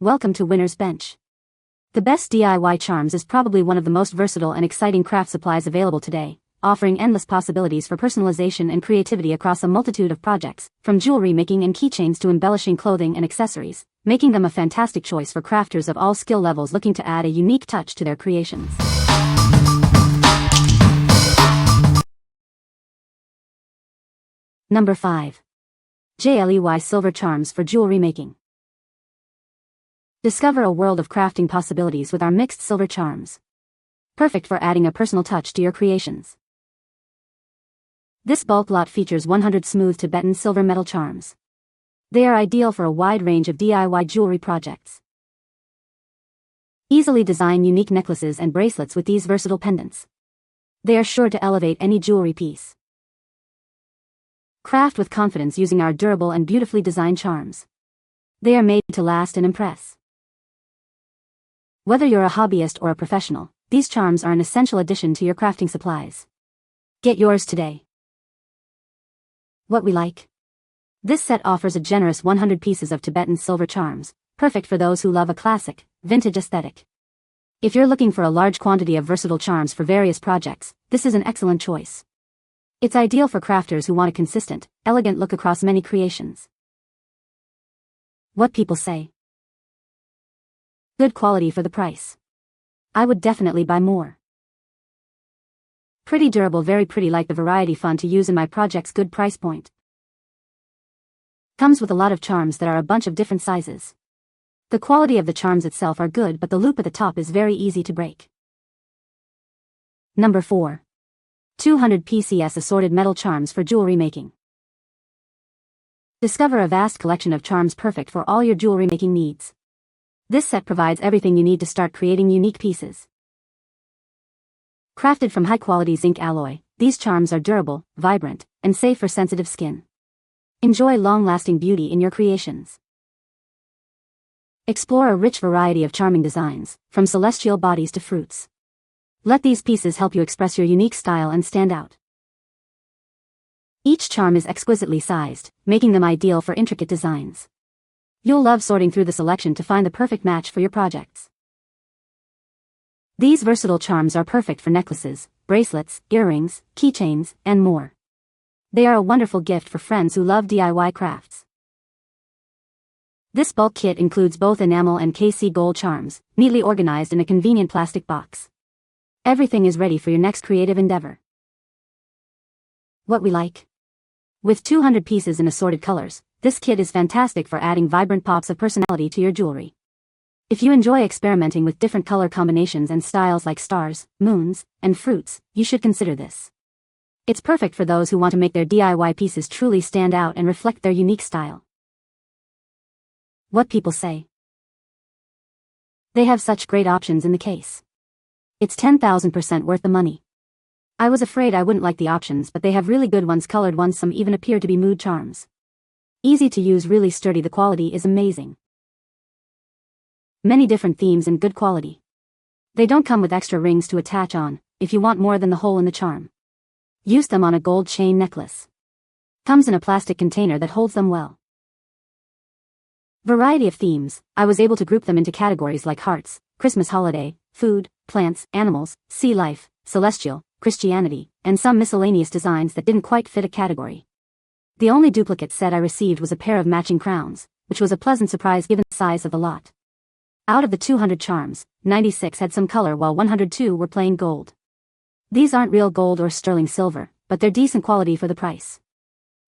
Welcome to Winner's Bench. The best DIY charms is probably one of the most versatile and exciting craft supplies available today, offering endless possibilities for personalization and creativity across a multitude of projects, from jewelry making and keychains to embellishing clothing and accessories, making them a fantastic choice for crafters of all skill levels looking to add a unique touch to their creations. Number 5. JIALEEY Silver Charms for Jewelry Making. Discover a world of crafting possibilities with our mixed silver charms. Perfect for adding a personal touch to your creations. This bulk lot features 100 smooth Tibetan silver metal charms. They are ideal for a wide range of DIY jewelry projects. Easily design unique necklaces and bracelets with these versatile pendants. They are sure to elevate any jewelry piece. Craft with confidence using our durable and beautifully designed charms. They are made to last and impress. Whether you're a hobbyist or a professional, these charms are an essential addition to your crafting supplies. Get yours today. What we like. This set offers a generous 100 pieces of Tibetan silver charms, perfect for those who love a classic, vintage aesthetic. If you're looking for a large quantity of versatile charms for various projects, this is an excellent choice. It's ideal for crafters who want a consistent, elegant look across many creations. What people say. Good quality for the price. I would definitely buy more. Pretty durable, very pretty, like the variety, fun to use in my projects, good price point. Comes with a lot of charms that are a bunch of different sizes. The quality of the charms itself are good, but the loop at the top is very easy to break. Number 4. 200 PCS Assorted Metal Charms for Jewelry Making. Discover a vast collection of charms perfect for all your jewelry making needs. This set provides everything you need to start creating unique pieces. Crafted from high-quality zinc alloy, these charms are durable, vibrant, and safe for sensitive skin. Enjoy long-lasting beauty in your creations. Explore a rich variety of charming designs, from celestial bodies to fruits. Let these pieces help you express your unique style and stand out. Each charm is exquisitely sized, making them ideal for intricate designs. You'll love sorting through the selection to find the perfect match for your projects. These versatile charms are perfect for necklaces, bracelets, earrings, keychains, and more. They are a wonderful gift for friends who love DIY crafts. This bulk kit includes both enamel and KC gold charms, neatly organized in a convenient plastic box. Everything is ready for your next creative endeavor. What we like. With 200 pieces in assorted colors, this kit is fantastic for adding vibrant pops of personality to your jewelry. If you enjoy experimenting with different color combinations and styles like stars, moons, and fruits, you should consider this. It's perfect for those who want to make their DIY pieces truly stand out and reflect their unique style. What people say. They have such great options in the case. It's 10,000% worth the money. I was afraid I wouldn't like the options, but they have really good ones, colored ones, some even appear to be mood charms. Easy to use, really sturdy, the quality is amazing. Many different themes and good quality. They don't come with extra rings to attach on, if you want more than the hole in the charm. Use them on a gold chain necklace. Comes in a plastic container that holds them well. Variety of themes. I was able to group them into categories like hearts, Christmas holiday, food, plants, animals, sea life, celestial, Christianity, and some miscellaneous designs that didn't quite fit a category. The only duplicate set I received was a pair of matching crowns, which was a pleasant surprise given the size of the lot. Out of the 200 charms, 96 had some color while 102 were plain gold. These aren't real gold or sterling silver, but they're decent quality for the price.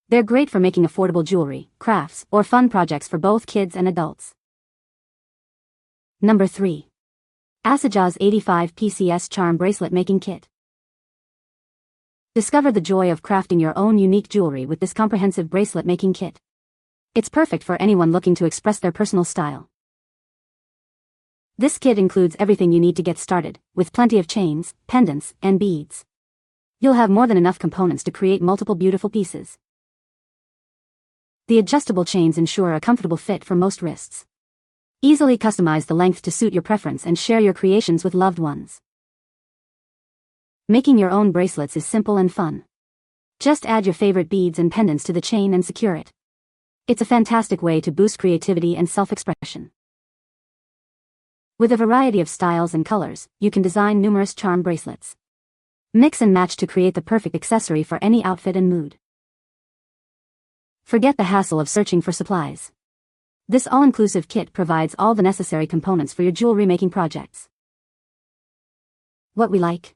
They're great for making affordable jewelry, crafts, or fun projects for both kids and adults. Number 3. Acejoz 85 PCS Charm Bracelet Making Kit. Discover the joy of crafting your own unique jewelry with this comprehensive bracelet making kit. It's perfect for anyone looking to express their personal style. This kit includes everything you need to get started, with plenty of chains, pendants, and beads. You'll have more than enough components to create multiple beautiful pieces. The adjustable chains ensure a comfortable fit for most wrists. Easily customize the length to suit your preference and share your creations with loved ones. Making your own bracelets is simple and fun. Just add your favorite beads and pendants to the chain and secure it. It's a fantastic way to boost creativity and self-expression. With a variety of styles and colors, you can design numerous charm bracelets. Mix and match to create the perfect accessory for any outfit and mood. Forget the hassle of searching for supplies. This all-inclusive kit provides all the necessary components for your jewelry making projects. What we like.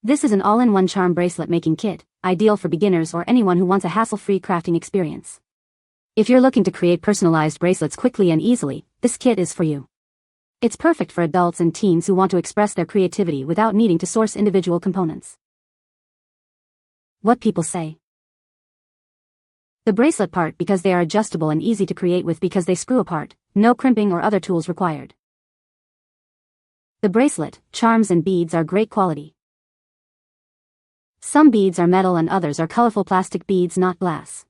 This is an all-in-one charm bracelet making kit, ideal for beginners or anyone who wants a hassle-free crafting experience. If you're looking to create personalized bracelets quickly and easily, this kit is for you. It's perfect for adults and teens who want to express their creativity without needing to source individual components. What people say. The bracelet part because they are adjustable and easy to create with because they screw apart, no crimping or other tools required. The bracelet, charms and beads are great quality. Some beads are metal and others are colorful plastic beads, not glass.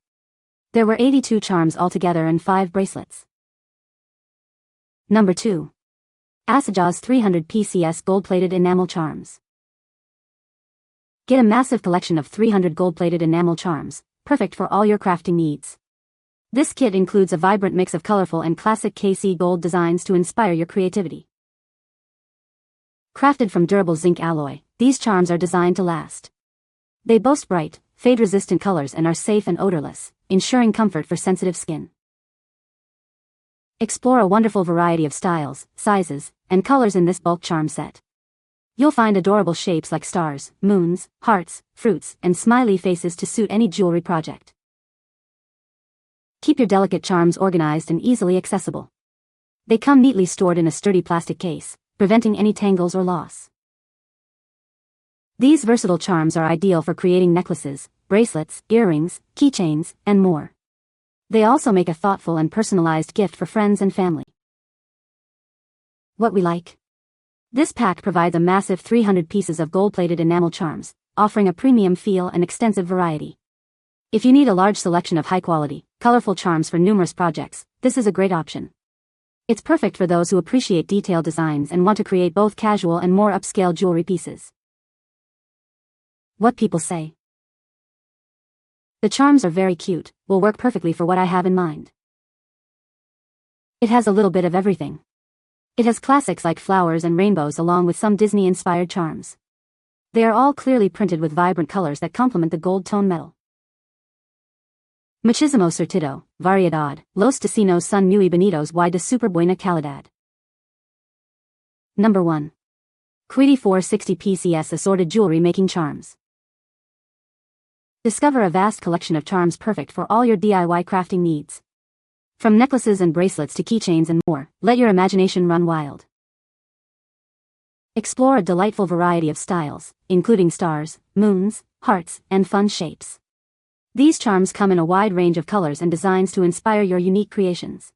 There were 82 charms altogether and 5 bracelets. Number 2. Acejoz 300 PCS gold-plated enamel charms. Get a massive collection of 300 gold-plated enamel charms, perfect for all your crafting needs. This kit includes a vibrant mix of colorful and classic KC gold designs to inspire your creativity. Crafted from durable zinc alloy, these charms are designed to last. They boast bright, fade-resistant colors and are safe and odorless, ensuring comfort for sensitive skin. Explore a wonderful variety of styles, sizes, and colors in this bulk charm set. You'll find adorable shapes like stars, moons, hearts, fruits, and smiley faces to suit any jewelry project. Keep your delicate charms organized and easily accessible. They come neatly stored in a sturdy plastic case, preventing any tangles or loss. These versatile charms are ideal for creating necklaces, bracelets, earrings, keychains, and more. They also make a thoughtful and personalized gift for friends and family. What we like. This pack provides a massive 300 pieces of gold-plated enamel charms, offering a premium feel and extensive variety. If you need a large selection of high-quality, colorful charms for numerous projects, this is a great option. It's perfect for those who appreciate detailed designs and want to create both casual and more upscale jewelry pieces. What people say. The charms are very cute, will work perfectly for what I have in mind. It has a little bit of everything. It has classics like flowers and rainbows along with some Disney-inspired charms. They are all clearly printed with vibrant colors that complement the gold tone metal. Muchísimo surtido, variedad, los destinos son muy bonitos y de super buena calidad. Number 1. Crweety 460 PCS Assorted Jewelry Making Charms. Discover a vast collection of charms perfect for all your DIY crafting needs. From necklaces and bracelets to keychains and more, let your imagination run wild. Explore a delightful variety of styles, including stars, moons, hearts, and fun shapes. These charms come in a wide range of colors and designs to inspire your unique creations.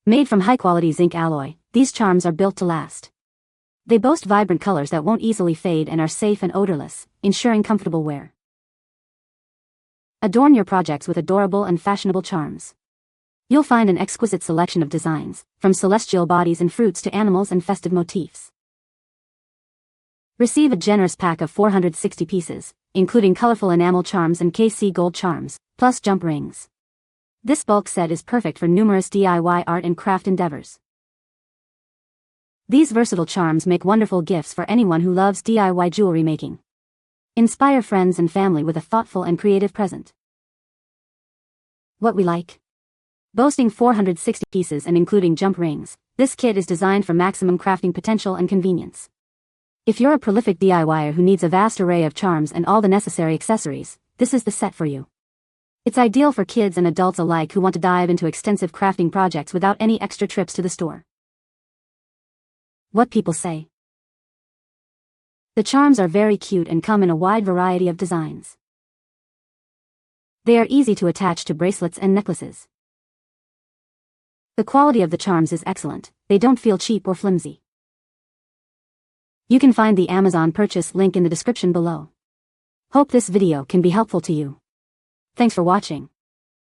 Made from high-quality zinc alloy, these charms are built to last. They boast vibrant colors that won't easily fade and are safe and odorless, ensuring comfortable wear. Adorn your projects with adorable and fashionable charms. You'll find an exquisite selection of designs, from celestial bodies and fruits to animals and festive motifs. Receive a generous pack of 460 pieces, including colorful enamel charms and KC gold charms, plus jump rings. This bulk set is perfect for numerous DIY art and craft endeavors. These versatile charms make wonderful gifts for anyone who loves DIY jewelry making. Inspire friends and family with a thoughtful and creative present. What we like. Boasting 460 pieces and including jump rings, this kit is designed for maximum crafting potential and convenience. If you're a prolific DIYer who needs a vast array of charms and all the necessary accessories, this is the set for you. It's ideal for kids and adults alike who want to dive into extensive crafting projects without any extra trips to the store. What people say. The charms are very cute and come in a wide variety of designs. They are easy to attach to bracelets and necklaces. The quality of the charms is excellent, they don't feel cheap or flimsy. You can find the Amazon purchase link in the description below. Hope this video can be helpful to you. Thanks for watching.